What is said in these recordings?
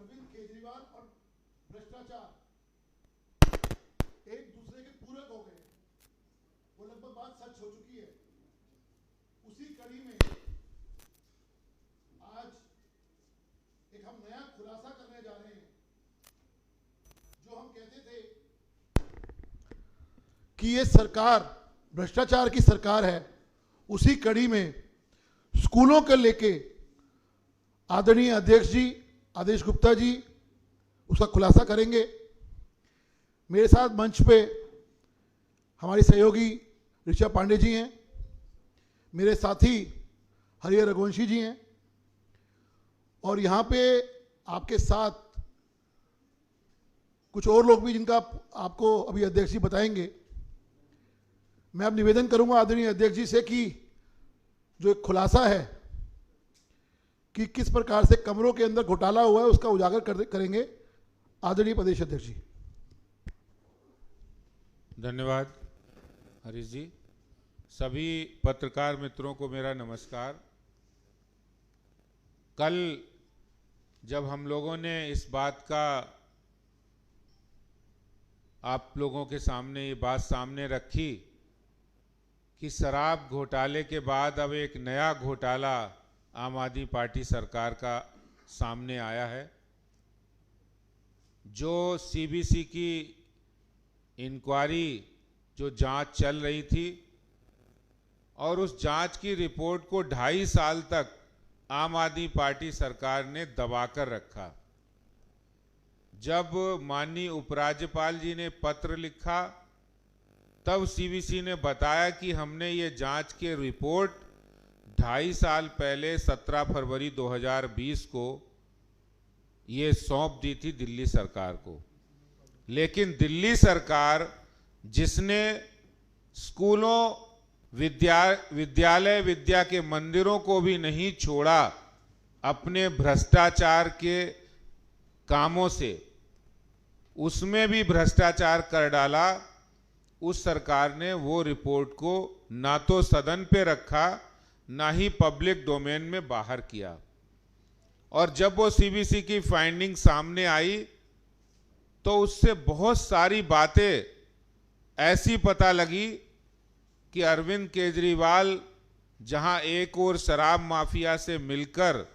अरविंद केजरीवाल और भ्रष्टाचार एक दूसरे के पूरक हो गए, वो लगभग बात सच हो चुकी है। उसी कड़ी में आज एक हम नया खुलासा करने जा रहे हैं। जो हम कहते थे कि ये सरकार भ्रष्टाचार की सरकार है, उसी कड़ी में स्कूलों के लेके आदरणीय अध्यक्ष जी आदेश गुप्ता जी उसका खुलासा करेंगे। मेरे साथ मंच पे हमारी सहयोगी ऋचा पांडे जी हैं, मेरे साथी हरिहर रघुवंशी जी हैं, और यहाँ पे आपके साथ कुछ और लोग भी जिनका आपको अभी अध्यक्ष जी बताएंगे। मैं अब निवेदन करूंगा आदरणीय अध्यक्ष जी से कि जो एक खुलासा है कि किस प्रकार से कमरों के अंदर घोटाला हुआ है उसका उजागर करेंगे आदरणीय प्रदेश अध्यक्ष जी। धन्यवाद हरीश जी। सभी पत्रकार मित्रों को मेरा नमस्कार। कल जब हम लोगों ने इस बात का आप लोगों के सामने ये बात सामने रखी कि शराब घोटाले के बाद अब एक नया घोटाला आम आदमी पार्टी सरकार का सामने आया है, जो सीबीसी की इंक्वायरी जो जांच चल रही थी और उस जांच की रिपोर्ट को 2.5 साल तक आम आदमी पार्टी सरकार ने दबाकर रखा। जब माननीय उपराज्यपाल जी ने पत्र लिखा तब सीबीसी ने बताया कि हमने ये जांच की रिपोर्ट 2.5 साल पहले 17 फरवरी 2020 को ये सौंप दी थी दिल्ली सरकार को। लेकिन दिल्ली सरकार जिसने स्कूलों विद्यालय विद्या के मंदिरों को भी नहीं छोड़ा अपने भ्रष्टाचार के कामों से, उसमें भी भ्रष्टाचार कर डाला। उस सरकार ने वो रिपोर्ट को ना तो सदन पे रखा ना ही पब्लिक डोमेन में बाहर किया। और जब वो सीबीसी की फाइंडिंग सामने आई तो उससे बहुत सारी बातें ऐसी पता लगी कि अरविंद केजरीवाल जहां एक ओर शराब माफिया से मिलकर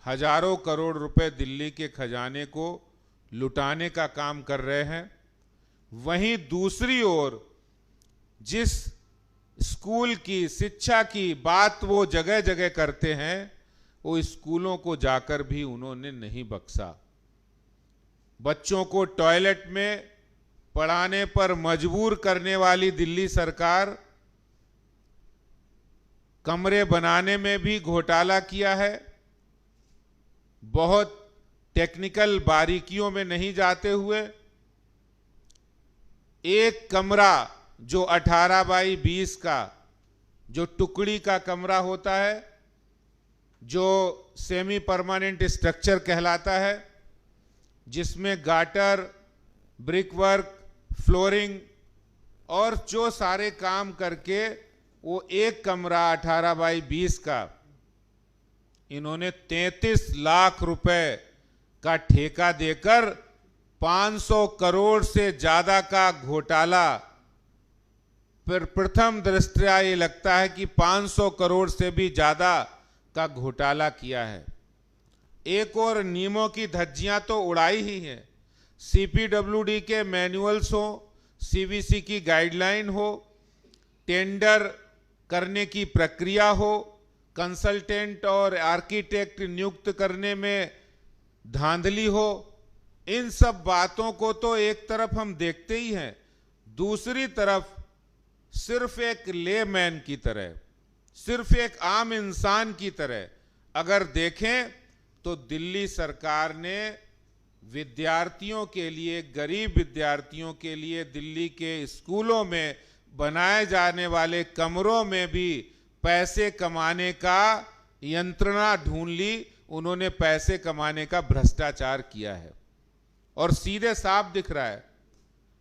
हजारों करोड़ रुपए दिल्ली के खजाने को लुटाने का काम कर रहे हैं, वहीं दूसरी ओर जिस स्कूल की शिक्षा की बात वो जगह जगह करते हैं, वो स्कूलों को जाकर भी उन्होंने नहीं बख्शा। बच्चों को टॉयलेट में पढ़ाने पर मजबूर करने वाली दिल्ली सरकार कमरे बनाने में भी घोटाला किया है। बहुत टेक्निकल बारीकियों में नहीं जाते हुए एक कमरा जो 18 बाई 20 का जो टुकड़ी का कमरा होता है, जो सेमी परमानेंट स्ट्रक्चर कहलाता है, जिसमें गाटर, ब्रिक वर्क, फ्लोरिंग और जो सारे काम करके वो एक कमरा 18 बाई 20 का इन्होंने 33 लाख रुपए का ठेका देकर 500 करोड़ से ज्यादा का घोटाला, फिर प्रथम दृष्टया ये लगता है कि 500 करोड़ से भी ज्यादा का घोटाला किया है। एक और नियमों की धज्जियां तो उड़ाई ही हैं। सीपीडब्ल्यूडी के मैनुअल्स हो, सीबीसी की गाइडलाइन हो, टेंडर करने की प्रक्रिया हो, कंसल्टेंट और आर्किटेक्ट नियुक्त करने में धांधली हो, इन सब बातों को तो एक तरफ हम देखते ही हैं, दूसरी तरफ सिर्फ एक लेमैन की तरह, सिर्फ एक आम इंसान की तरह अगर देखें तो दिल्ली सरकार ने विद्यार्थियों के लिए, गरीब विद्यार्थियों के लिए दिल्ली के स्कूलों में बनाए जाने वाले कमरों में भी पैसे कमाने का यंत्रणा ढूंढ ली। उन्होंने पैसे कमाने का भ्रष्टाचार किया है और सीधे साफ दिख रहा है।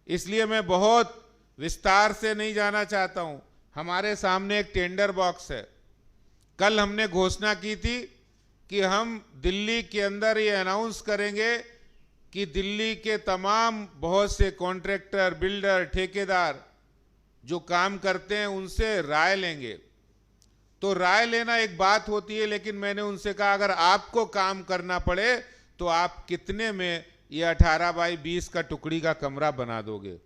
इसलिए मैं बहुत विस्तार से नहीं जाना चाहता हूं। हमारे सामने एक टेंडर बॉक्स है। कल हमने घोषणा की थी कि हम दिल्ली के अंदर ये अनाउंस करेंगे कि दिल्ली के तमाम बहुत से कॉन्ट्रैक्टर, बिल्डर, ठेकेदार जो काम करते हैं उनसे राय लेंगे। तो राय लेना एक बात होती है, लेकिन मैंने उनसे कहा अगर आपको काम करना पड़े तो आप कितने में ये 18 बाई 20 का टुकड़ी का कमरा बना दोगे।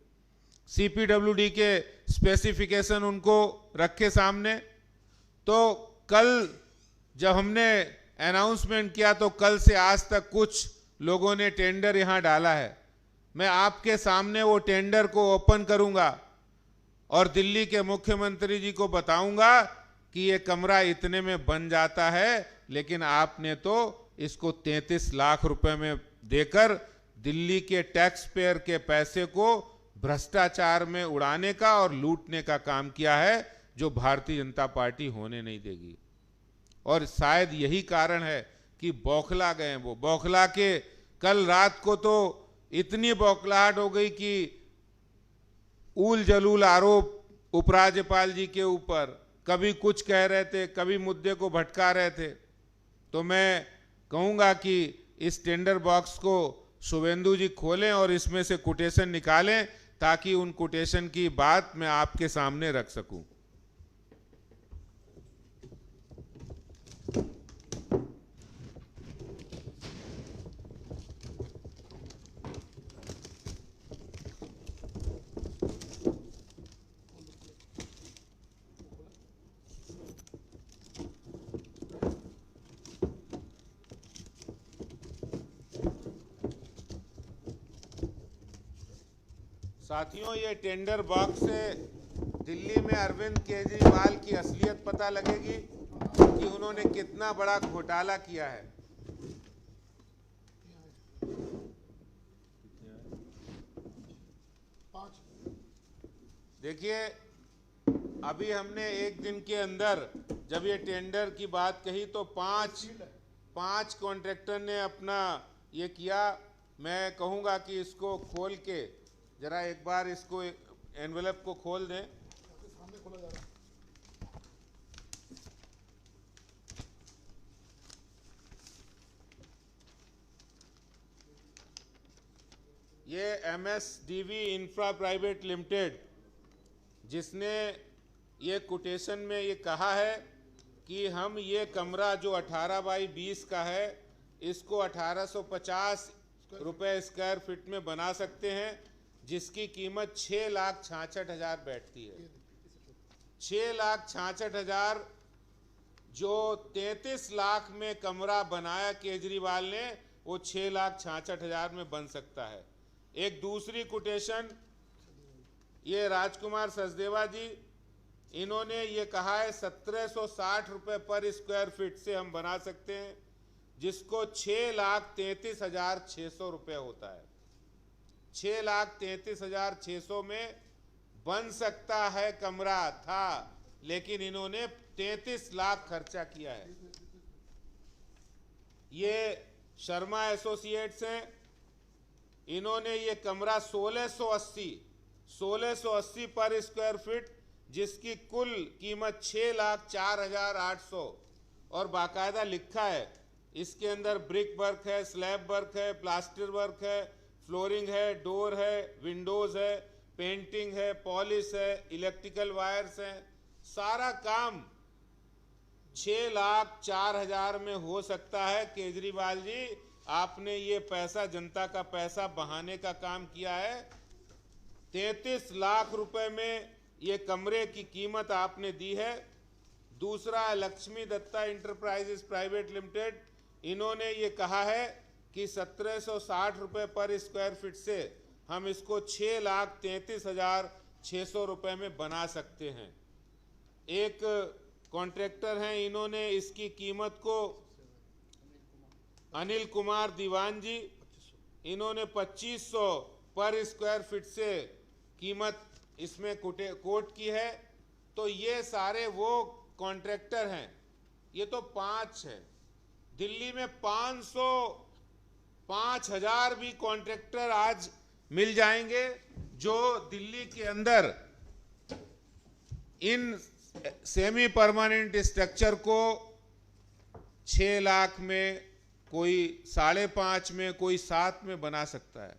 CPWD के स्पेसिफिकेशन उनको रखे सामने। तो कल जब हमने अनाउंसमेंट किया तो कल से आज तक कुछ लोगों ने टेंडर यहां डाला है। मैं आपके सामने वो टेंडर को ओपन करूंगा और दिल्ली के मुख्यमंत्री जी को बताऊंगा कि ये कमरा इतने में बन जाता है, लेकिन आपने तो इसको 33 लाख रुपए में देकर दिल्ली के टैक्स पेयर के पैसे को भ्रष्टाचार में उड़ाने का और लूटने का काम किया है, जो भारतीय जनता पार्टी होने नहीं देगी। और शायद यही कारण है कि बौखला गए। वो बौखला के कल रात को तो इतनी बौखलाहट हो गई कि ऊल जलूल आरोप उपराज्यपाल जी के ऊपर, कभी कुछ कह रहे थे, कभी मुद्दे को भटका रहे थे। तो मैं कहूंगा कि इस टेंडर बॉक्स को शुभेंदु जी खोलें और इसमें से कोटेशन निकालें, ताकि उन कोटेशन की बात मैं आपके सामने रख सकूं। साथियों, ये टेंडर बॉक्स से दिल्ली में अरविंद केजरीवाल की असलियत पता लगेगी कि उन्होंने कितना बड़ा घोटाला किया है। देखिए, अभी हमने एक दिन के अंदर जब ये टेंडर की बात कही तो पांच कॉन्ट्रैक्टर ने अपना ये किया। मैं कहूंगा कि इसको खोल के जरा एक बार इसको एनवेलप को खोल दें। ये MSDV इंफ्रा प्राइवेट लिमिटेड, जिसने ये कोटेशन में ये कहा है कि हम ये कमरा जो 18 बाई 20 का है, इसको 1850 रुपए स्क्वायर फीट में बना सकते हैं, जिसकी कीमत 6,66,000 बैठती है। 6,66,000 जो 33 लाख में कमरा बनाया केजरीवाल ने, वो 6,66,000 में बन सकता है। एक दूसरी कोटेशन ये राजकुमार सचदेवा जी, इन्होंने ये कहा है 1760 रुपए पर स्क्वायर फीट से हम बना सकते हैं, जिसको 6,33,600 रुपए होता है। 6,33,600 में बन सकता है कमरा था, लेकिन इन्होंने 33 लाख खर्चा किया है। ये शर्मा एसोसिएट्स हैं, इन्होंने ये कमरा 1680 पर स्क्वायर फीट, जिसकी कुल कीमत 6,04,800, और बाकायदा लिखा है इसके अंदर ब्रिक वर्क है, स्लैब वर्क है, प्लास्टर वर्क है, फ्लोरिंग है, डोर है, विंडोज है, पेंटिंग है, पॉलिश है, इलेक्ट्रिकल वायर्स हैं। सारा काम 6,04,000 में हो सकता है। केजरीवाल जी, आपने ये पैसा, जनता का पैसा बहाने का काम किया है। 33 लाख रुपए में ये कमरे की कीमत आपने दी है। दूसरा, Lakshmi Datta enterprises private limited, इन्होंने ये कहा है कि 1760 रुपए पर स्क्वायर फीट से हम इसको 6,33,600 रुपए में बना सकते हैं। एक कॉन्ट्रैक्टर हैं, इन्होंने इसकी कीमत को, अनिल कुमार दीवान जी, इन्होंने 2500 पर स्क्वायर फीट से कीमत इसमें कोट की है। तो ये सारे वो कॉन्ट्रैक्टर हैं। ये तो 5 है। दिल्ली में 5,000 भी कॉन्ट्रैक्टर आज मिल जाएंगे, जो दिल्ली के अंदर इन सेमी परमानेंट स्ट्रक्चर को 6 लाख में, कोई 5.5 में, कोई 7 में बना सकता है।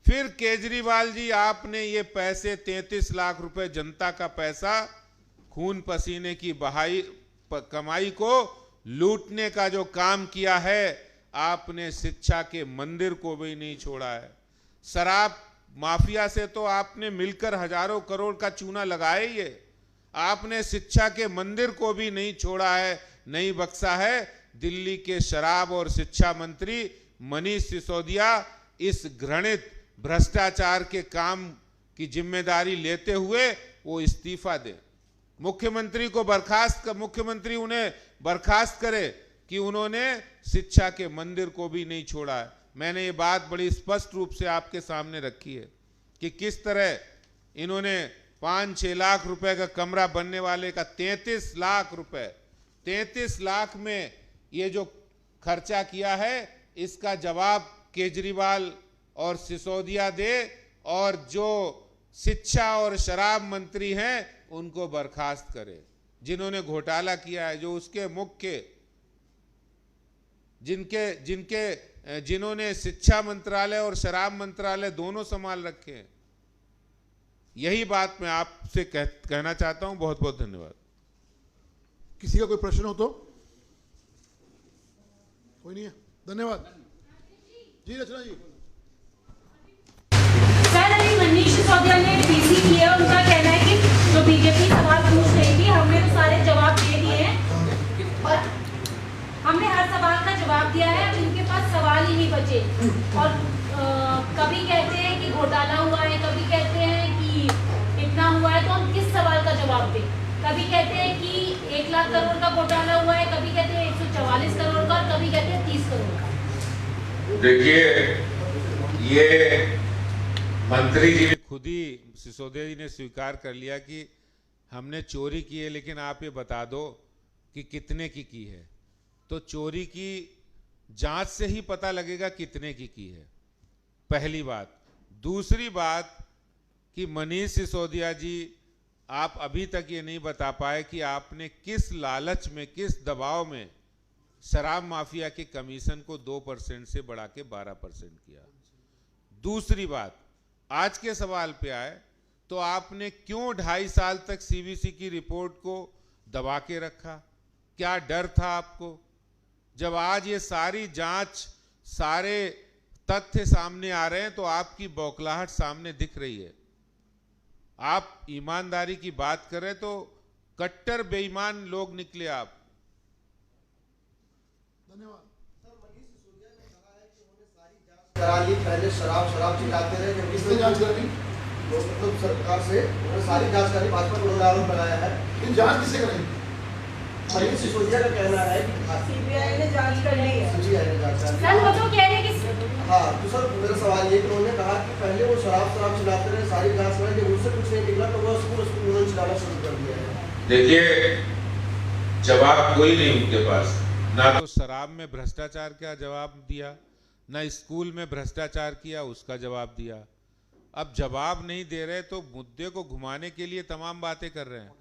फिर केजरीवाल जी, आपने ये पैसे 33 लाख रुपए जनता का पैसा, खून पसीने की कमाई को लूटने का जो काम किया है, आपने शिक्षा के मंदिर को भी नहीं छोड़ा है। शराब माफिया से तो आपने मिलकर हजारों करोड़ का चूना लगाया ही है, आपने शिक्षा के मंदिर को भी नहीं छोड़ा है, नहीं बख्शा है। दिल्ली के शराब और शिक्षा मंत्री मनीष सिसोदिया इस घृणित भ्रष्टाचार के काम की जिम्मेदारी लेते हुए वो इस्तीफा दे, मुख्यमंत्री उन्हें बर्खास्त करे कि उन्होंने शिक्षा के मंदिर को भी नहीं छोड़ा है। मैंने ये बात बड़ी स्पष्ट रूप से आपके सामने रखी है कि किस तरह इन्होंने 5-6 लाख रुपए का कमरा बनने वाले का 33 लाख रुपए, 33 लाख में ये जो खर्चा किया है, इसका जवाब केजरीवाल और सिसोदिया दे, और जो शिक्षा और शराब मंत्री हैं उनको बर्खास्त करे, जिन्होंने घोटाला किया है, जो उसके मुख्य जिन्होंने शिक्षा मंत्रालय और शराब मंत्रालय दोनों संभाल रखे हैं। यही बात मैं आपसे कहना चाहता हूं। बहुत बहुत धन्यवाद। किसी का कोई प्रश्न हो तो? कोई नहीं है, धन्यवाद जी। रचना जी। सर, अभी मनीष सिसोदिया ने पीसी किया, उनका कहना है कि जो बीजेपी सवाल पूछ रही थी, हमने तो सारे जवाब दे दिए हैं और हमने हर सवाल का जवाब दिया है। अब इनके पास सवाल ही नहीं बचे। और कभी कहते हैं कि घोटाला हुआ है, कभी कहते हैं कि इतना हुआ है, तो हम किस सवाल का जवाब दें? कभी कहते हैं कि 1 लाख करोड़ का घोटाला हुआ है, कभी कहते हैं 144 करोड़ का, और कभी कहते हैं 30 करोड़ का। देखिए, ये मंत्री जी ने खुद ही, सिसोदिया जी ने स्वीकार कर लिया कि हमने चोरी की है, लेकिन आप ये बता दो कि कितने की है। तो चोरी की जांच से ही पता लगेगा कितने की है, पहली बात। दूसरी बात कि मनीष सिसोदिया जी, आप अभी तक ये नहीं बता पाए कि आपने किस लालच में, किस दबाव में शराब माफिया के कमीशन को 2% से बढ़ा के 12% किया। दूसरी बात, आज के सवाल पे आए तो आपने क्यों 2.5 साल तक सीवीसी की रिपोर्ट को दबा के रखा? क्या डर था आपको? जब आज ये सारी जांच, सारे तथ्य सामने आ रहे हैं, तो आपकी बौखलाहट सामने दिख रही है। आप ईमानदारी की बात करें तो कट्टर बेईमान लोग निकले आप। धन्यवाद। करा ली, पहले शराब चिल्लाते रहे, जब किसने जांच करी? मतलब सरकार से उन्होंने सारी जांच करी, भाजपा को उन्होंने आरोप लगाया है। इन जांच किससे कराई? मनीष सिसोदिया का कहना है कि सीबीआई ने जांच कर ली है। सीबीआई ने जांच कर ली। सर, वो तो कह रहे हैं कि हाँ, तो सर मेरा सवाल ये कि उन्होंने कहा कि पहले वो शराब चिल्लाते रहे, सारी जांच करें, जब उससे कुछ नहीं निकला तो वो स्कूल उन्होंने चिल्लाना शुरू कर दिया है। देखिए, जवाब कोई नहीं उनके पास, ना तो शराब में भ्रष्टाचार का जवाब दिया, ना स्कूल में भ्रष्टाचार किया उसका जवाब दिया। अब जवाब नहीं दे रहे तो मुद्दे को घुमाने के लिए तमाम बातें कर रहे हैं।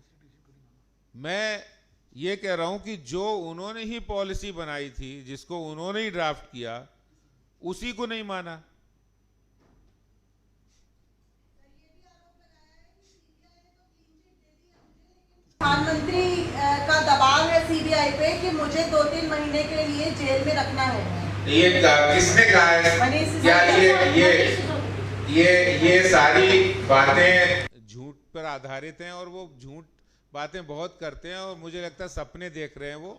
मैं ये कह रहा हूं कि जो उन्होंने ही पॉलिसी बनाई थी, जिसको उन्होंने ही ड्राफ्ट किया, उसी को नहीं माना। प्रधानमंत्री का दबाव है सीबीआई पे कि मुझे 2-3 महीने के लिए जेल में रखना है। ये किसने कहा है? क्या ये सारी बातें झूठ पर आधारित हैं, और वो झूठ बातें बहुत करते हैं, और मुझे लगता है सपने देख रहे हैं वो।